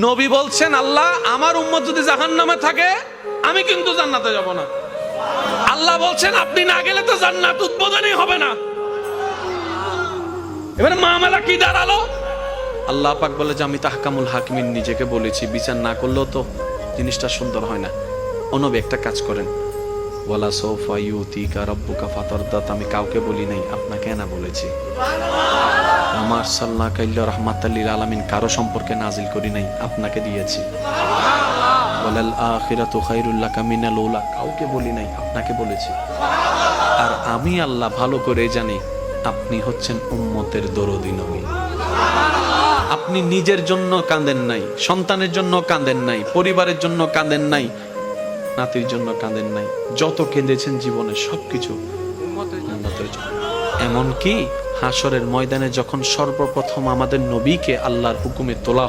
নবী বলছেন, আল্লাহ আমার উম্মত যদি জাহান্নামে থাকে আমি কিন্তু জান্নাতে যাব না। আল্লাহ বলছেন আপনি না গেলে তো জান্নাত উদ্বোধনই হবে না। এবারে মামলা কি দাঁড়ালো? আল্লাহ পাক বলে যে আমি তাহকামুল হাকিমিন নিজেকে বলেছি, বিচার না করলেও তো জিনিসটা সুন্দর হয় না। ও নবী একটা কাজ করেন, ওয়ালা সাউফা ইউতিকা রাব্বুকা ফাতারদা, আমি কাউকে বলি নাই, আপনাকে না বলেছি। আমার সাল্লাল্লাহু আলাইহি রাহমাতাল লিল আলামিন কারো সম্পর্কে নাজিল করি নাই, আপনাকে দিয়েছি। ওয়ালাল আখিরাতু খায়রুল লাকা মিনাল উলা, কাউকে বলি নাই, আপনাকে বলেছি। আর আমি আল্লাহ ভালো করে জানি আপনি হচ্ছেন উম্মতের দরদি নবী। আপনি নিজের জন্য কাঁদেন নাই, সন্তানের জন্য কাঁদেন নাই, পরিবারের জন্য কাঁদেন নাই, নাতির জন্য কাঁদেন নাই, যত কেঁদেছেন জীবনে সবকিছু উম্মতের জন্য। এমনকি হাসরের ময়দানে যখন সর্বপ্রথম আমাদের নবীকে আল্লাহর হুকুমে তোলা